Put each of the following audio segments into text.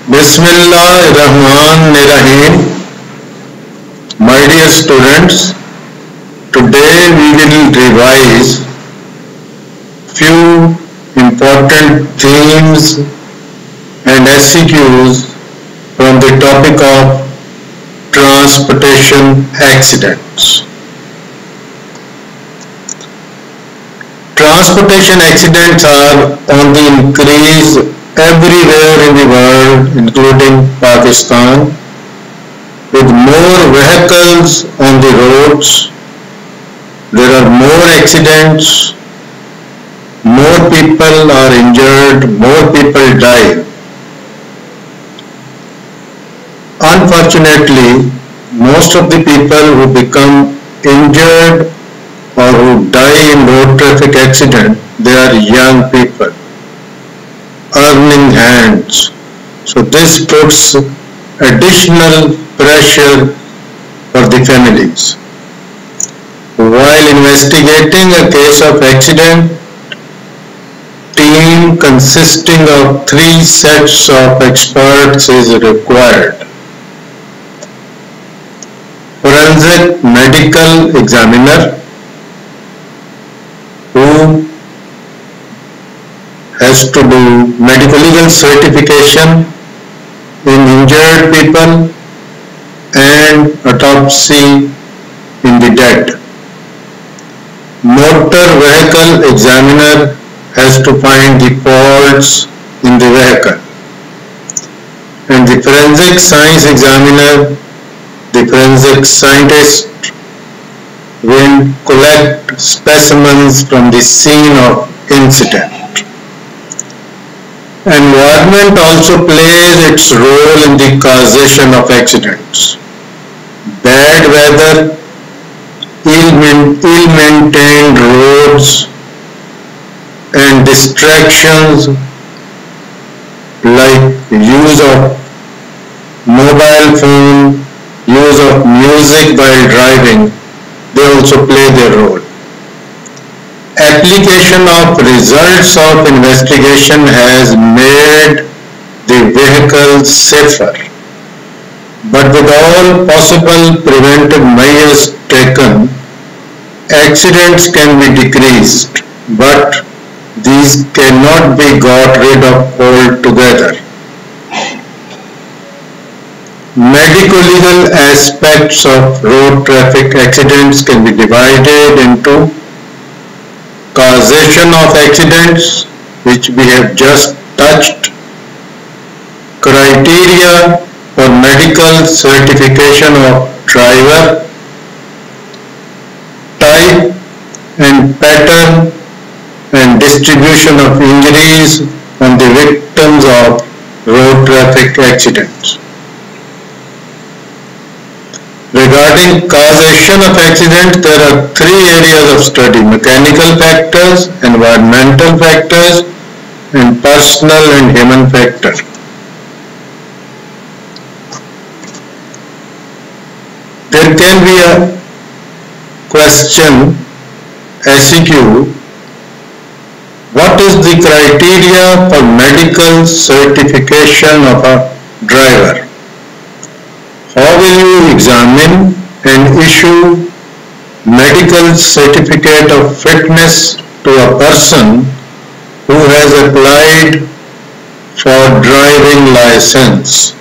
Bismillahirrahmanirrahim. My dear students, today we will revise few important themes and SCQs from the topic of transportation accidents. Transportation accidents are on the increase everywhere in the world, including Pakistan, with more vehicles on the roads. There are more accidents, more people are injured, more people die. Unfortunately, most of the people who become injured or who die in road traffic accident, they are young people, earning hands. So this puts additional pressure for the families. While investigating a case of accident, team consisting of 3 sets of experts is required. Forensic medical examiner who has to do medical legal certification in injured people and autopsy in the dead. Motor vehicle examiner has to find the faults in the vehicle. And the forensic science examiner, the forensic scientist will collect specimens from the scene of incident. Environment also plays its role in the causation of accidents. Bad weather, ill-maintained roads, and distractions like use of mobile phone, use of music while driving, they also play their role. Application of results of investigation has made the vehicle safer, but with all possible preventive measures taken, accidents can be decreased, but these cannot be got rid of altogether. Medico-legal aspects of road traffic accidents can be divided into causation of accidents, which we have just touched, criteria for medical certification of driver, type and pattern and distribution of injuries on the victims of road traffic accidents. Regarding causation of accidents, there are 3 areas of study: mechanical factors, environmental factors, and personal and human factor. There can be a question, SEQ, what is the criteria for medical certification of a driver? How will you examine and issue medical certificate of fitness to a person who has applied for driving license?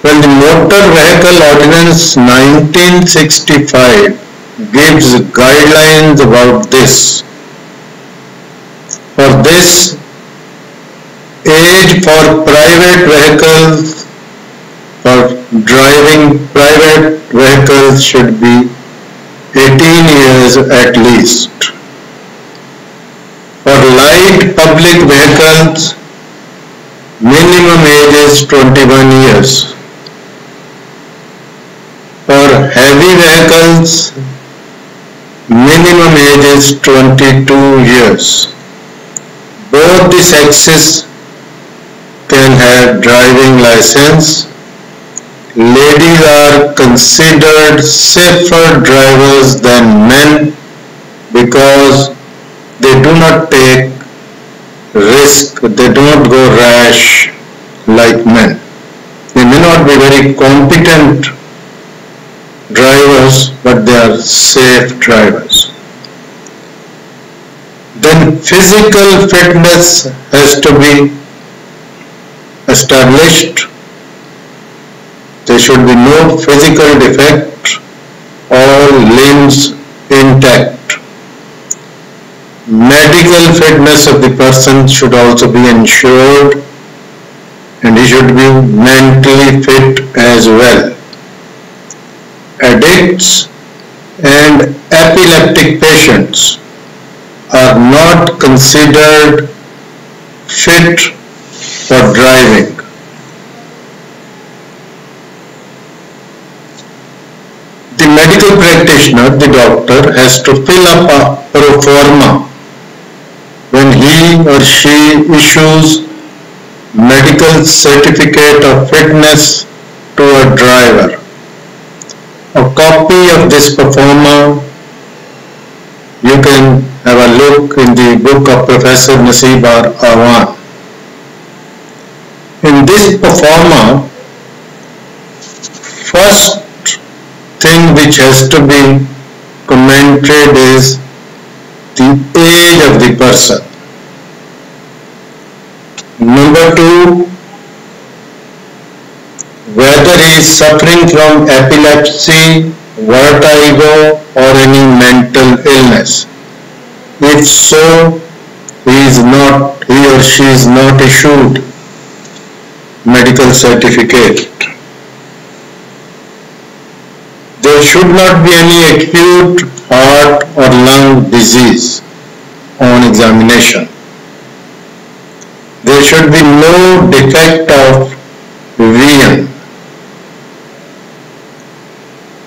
Well, the Motor Vehicle Ordinance 1965 gives guidelines about this. For this, age for private vehicles, for driving private vehicles should be 18 years at least. For light public vehicles, minimum age is 21 years. For heavy vehicles, minimum age is 22 years. Both the sexes can have driving license. Ladies are considered safer drivers than men because they do not take risk, they don't go rash, like men. They may not be very competent drivers, but they are safe drivers. Then physical fitness has to be established. There should be no physical defect, all limbs intact. Medical fitness of the person should also be ensured, and he should be mentally fit as well. Addicts and epileptic patients are not considered fit for driving. The medical practitioner, the doctor, has to fill up a pro forma when he or she issues medical certificate of fitness to a driver. A copy of this pro forma you can have a look in the book of Professor Nasib Awan. In this pro forma, first thing which has to be commented is the age of the person. Number two, whether he is suffering from epilepsy, vertigo or any mental illness. If so, he or she is not issued medical certificate. There should not be any acute heart or lung disease on examination. There should be no defect of vision.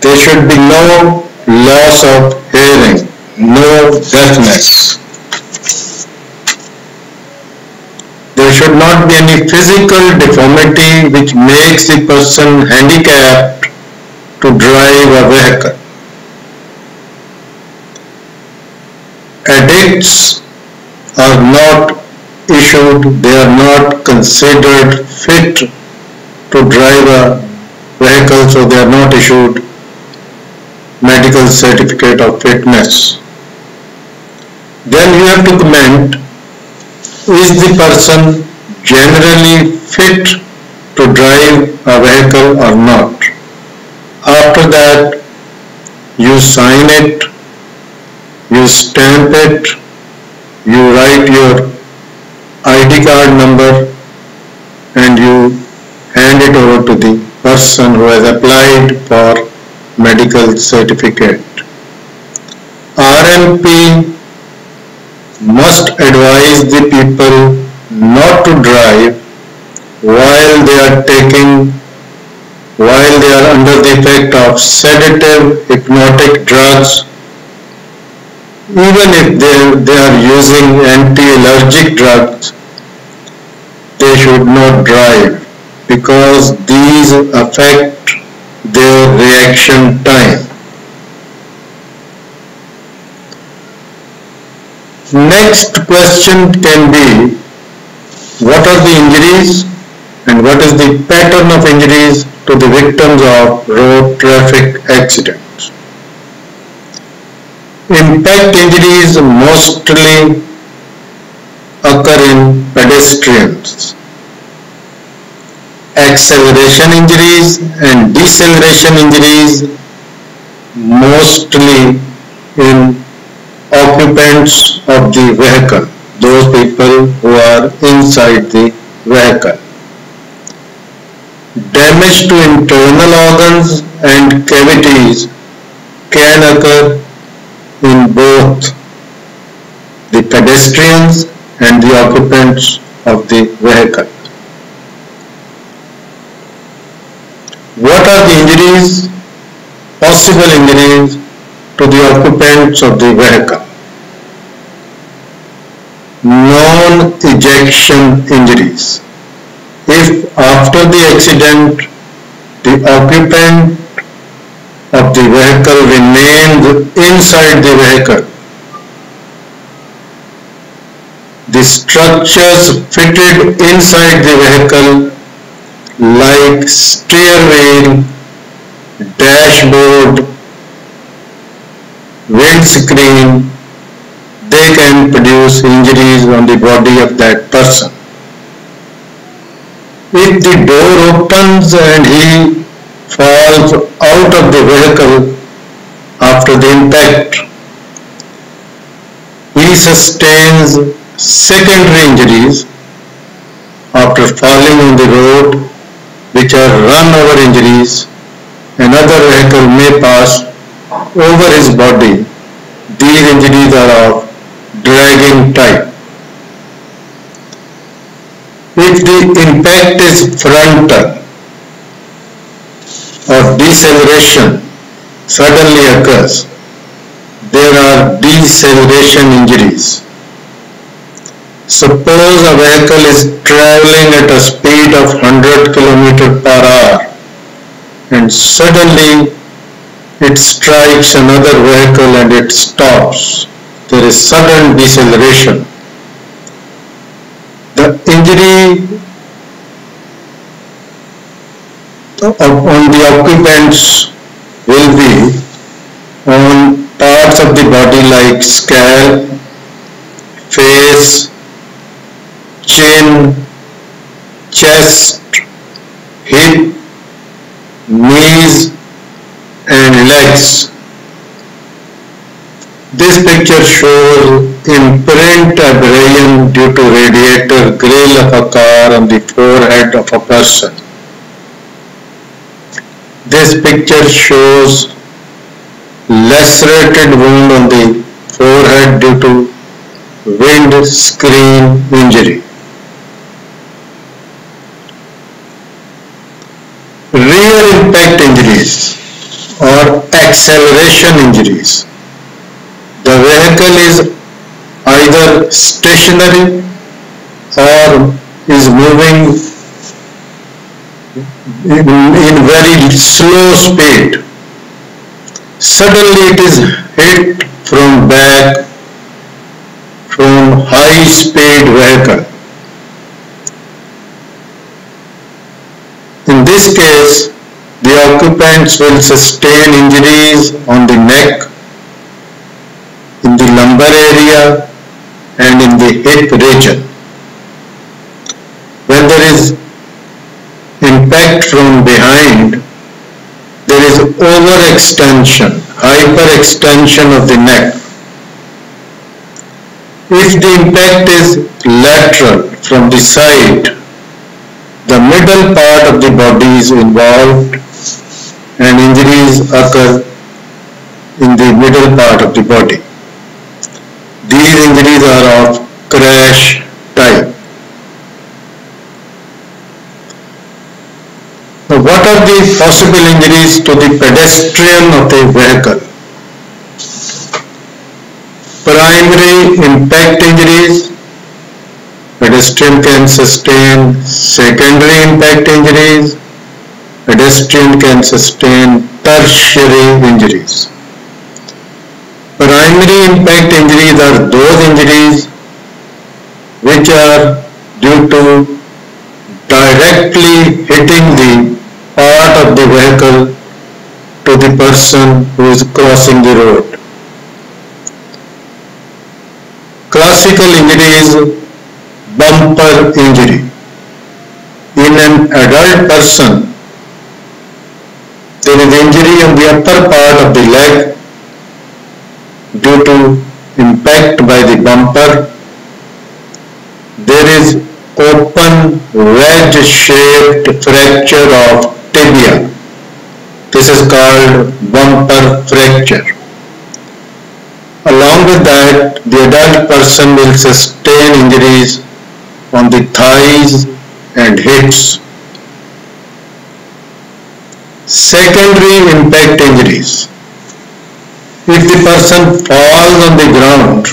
There should be no loss of hearing, no deafness. There should not be any physical deformity which makes the person handicapped to drive a vehicle. Addicts are not issued, they are not considered fit to drive a vehicle, so they are not issued medical certificate of fitness. Then you have to comment, is the person generally fit to drive a vehicle or not? After that, you sign it, you stamp it, you write your ID card number and you hand it over to the person who has applied for medical certificate. RMP must advise the people not to drive while they are under the effect of sedative, hypnotic drugs. Even if they are using anti-allergic drugs, they should not drive because these affect their reaction time. Next question can be, what are the injuries and what is the pattern of injuries to the victims of road traffic accidents? Impact injuries mostly occur in pedestrians. Acceleration injuries and deceleration injuries mostly in occupants of the vehicle, those people who are inside the vehicle. Damage to internal organs and cavities can occur in both the pedestrians and the occupants of the vehicle. What are the injuries, possible injuries to the occupants of the vehicle? Non-ejection injuries. If after the accident the occupant of the vehicle remained inside the vehicle, the structures fitted inside the vehicle like steering wheel, dashboard, windscreen, they can produce injuries on the body of that person. If the door opens and he falls out of the vehicle after the impact, he sustains secondary injuries after falling on the road, which are run-over injuries. Another vehicle may pass over his body. These injuries are of dragging type. If the impact is frontal or deceleration suddenly occurs, there are deceleration injuries. Suppose a vehicle is traveling at a speed of 100 km per hour and suddenly it strikes another vehicle and it stops. There is sudden deceleration. The injury on the occupants will be on parts of the body like scalp, face, chin, chest, hip, knees and legs. This picture shows imprint abrasion due to radiator grill of a car on the forehead of a person. This picture shows lacerated wound on the forehead due to windscreen injury. Rear impact injuries or acceleration injuries. The vehicle is either stationary or is moving in very slow speed. Suddenly it is hit from back from high speed vehicle. In this case, the occupants will sustain injuries on the neck, in the lumbar area and in the hip region. When there is impact from behind, there is overextension, hyperextension of the neck. If the impact is lateral from the side, the middle part of the body is involved and injuries occur in the middle part of the body. These injuries are of crash type. Now, what are the possible injuries to the pedestrian of the vehicle? Primary impact injuries, pedestrian can sustain. Secondary impact injuries, pedestrian can sustain. Tertiary injuries. Primary impact injuries are those injuries which are due to directly hitting the part of the vehicle to the person who is crossing the road. Classical injury is bumper injury. In an adult person, there is injury on the upper part of the leg due to impact by the bumper. There is open wedge-shaped fracture of tibia. This is called bumper fracture. Along with that, the adult person will sustain injuries on the thighs and hips. Secondary impact injuries. If the person falls on the ground,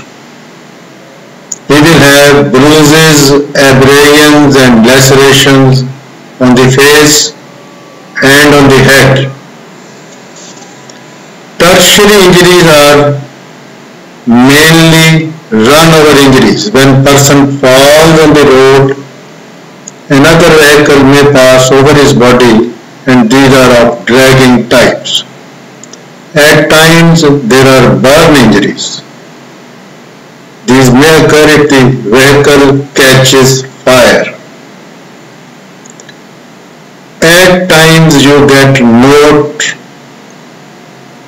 he will have bruises, abrasions and lacerations on the face and on the head. Tertiary injuries are mainly run-over injuries. When person falls on the road, another vehicle may pass pass over his body, and these are of dragging types. At times there are burn injuries. These may occur if the vehicle catches fire. At times you get note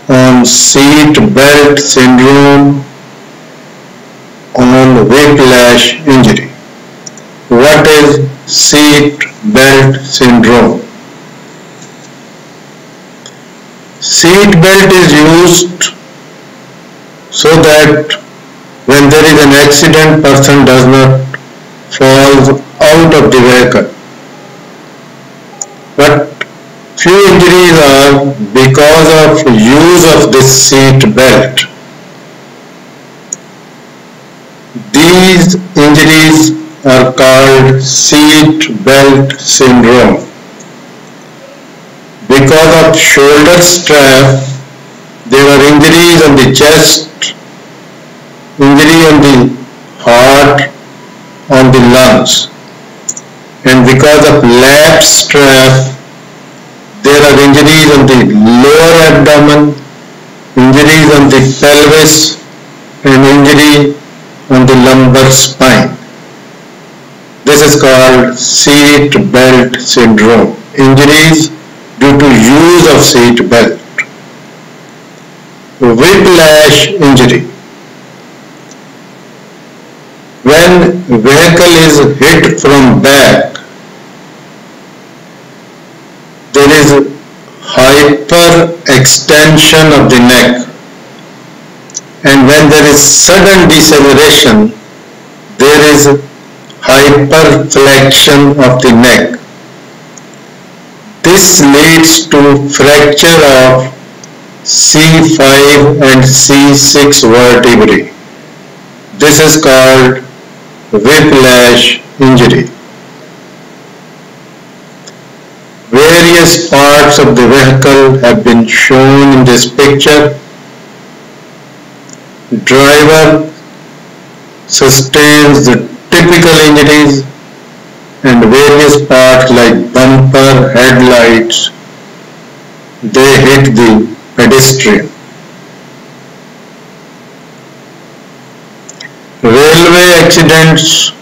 on seat belt syndrome, on whiplash injury. What is seat belt syndrome? Seat belt is used so that when there is an accident, person does not fall out of the vehicle. But few injuries are because of use of this seat belt. These injuries are called seat belt syndrome. Because of shoulder strap, there are injuries on the chest, injury on the heart, on the lungs. And because of lap strap, there are injuries on the lower abdomen, injuries on the pelvis, and injury on the lumbar spine. This is called seat belt syndrome. Injuries due to use of seat belt. Whiplash injury. When vehicle is hit from back, there is hyperextension of the neck, and when there is sudden deceleration, there is hyperflexion of the neck. This leads to fracture of C5 and C6 vertebrae. This is called whiplash injury. Various parts of the vehicle have been shown in this picture. Driver sustains the typical injuries, and various parts like bumper, headlights, they hit the pedestrian. Railway accidents,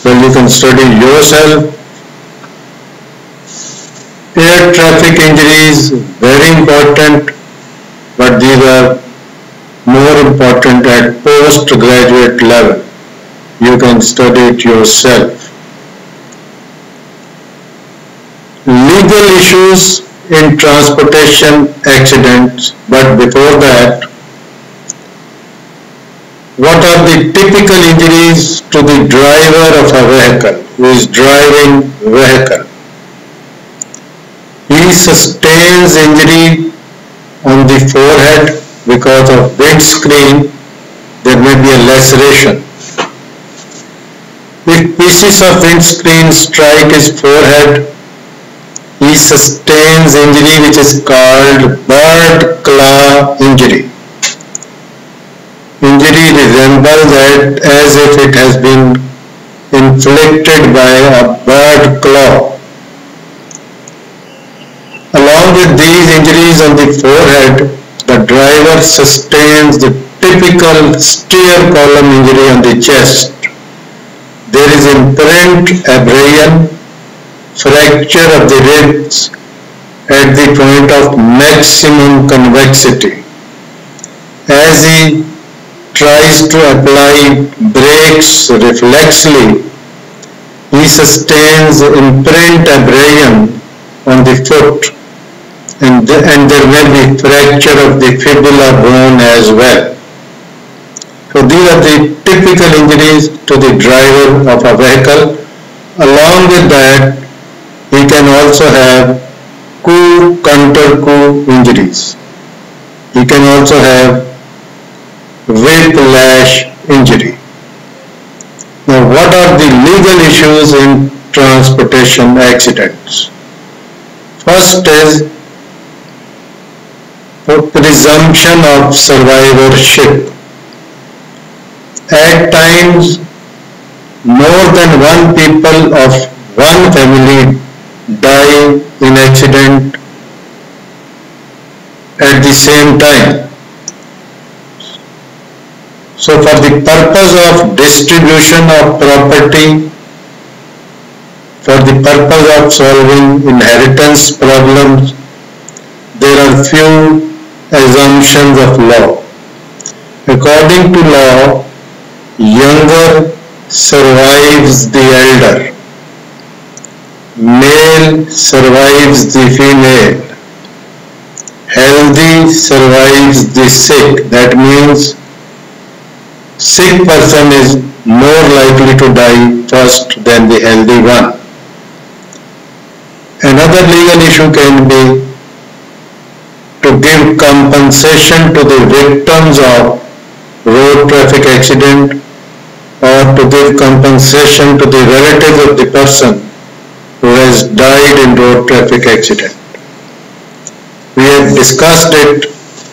well, you can study yourself. Air traffic injuries, very important, but these are more important at postgraduate level. You can study it yourself. Legal issues in transportation accidents, but before that, what are the typical injuries to the driver of a vehicle who is driving vehicle? He sustains injury on the forehead because of windscreen. There may be a laceration. If pieces of windscreen strike his forehead, he sustains injury which is called bird claw injury. Injury resembles it as if it has been inflicted by a bird claw. Along with these injuries on the forehead, the driver sustains the typical steer column injury on the chest. There is imprint abrasion, fracture of the ribs at the point of maximum convexity. As he tries to apply brakes reflexly, he sustains imprint abrasion on the foot, and there may be fracture of the fibula bone as well. So these are the typical injuries to the driver of a vehicle. Along with that, he can also have coup counter coup injuries. He can also have whiplash injury. Now, what are the legal issues in transportation accidents? First is presumption of survivorship. At times, more than one people of one family die in accident at the same time. So for the purpose of distribution of property, for the purpose of solving inheritance problems, there are few assumptions of law. According to law, younger survives the elder, male survives the female, healthy survives the sick. That means sick person is more likely to die first than the healthy one. Another legal issue can be to give compensation to the victims of road traffic accident or to give compensation to the relatives of the person who has died in road traffic accident. We have discussed it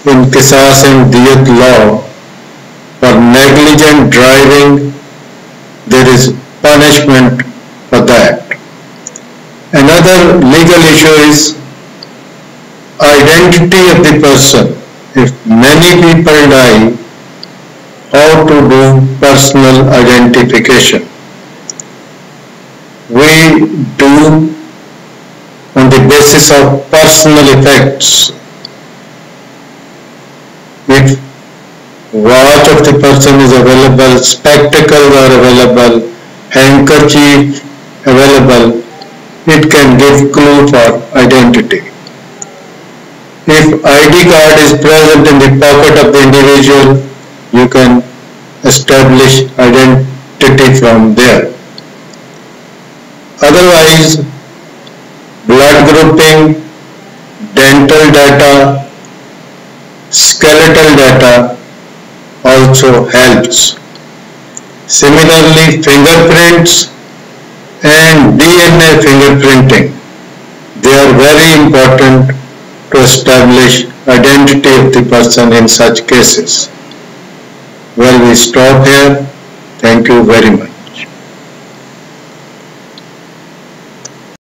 in Qisas and Diyat law. For negligent driving, there is punishment for that. Another legal issue is identity of the person. If many people die, how to do personal identification? We do on the basis of personal effects. If watch of the person is available, spectacles are available, handkerchief available, it can give clue for identity. If ID card is present in the pocket of the individual, you can establish identity from there. Otherwise, blood grouping, dental data, skeletal data also helps. Similarly, fingerprints and DNA fingerprinting, they are very important to establish identity of the person in such cases. Well, we stop here. Thank you very much.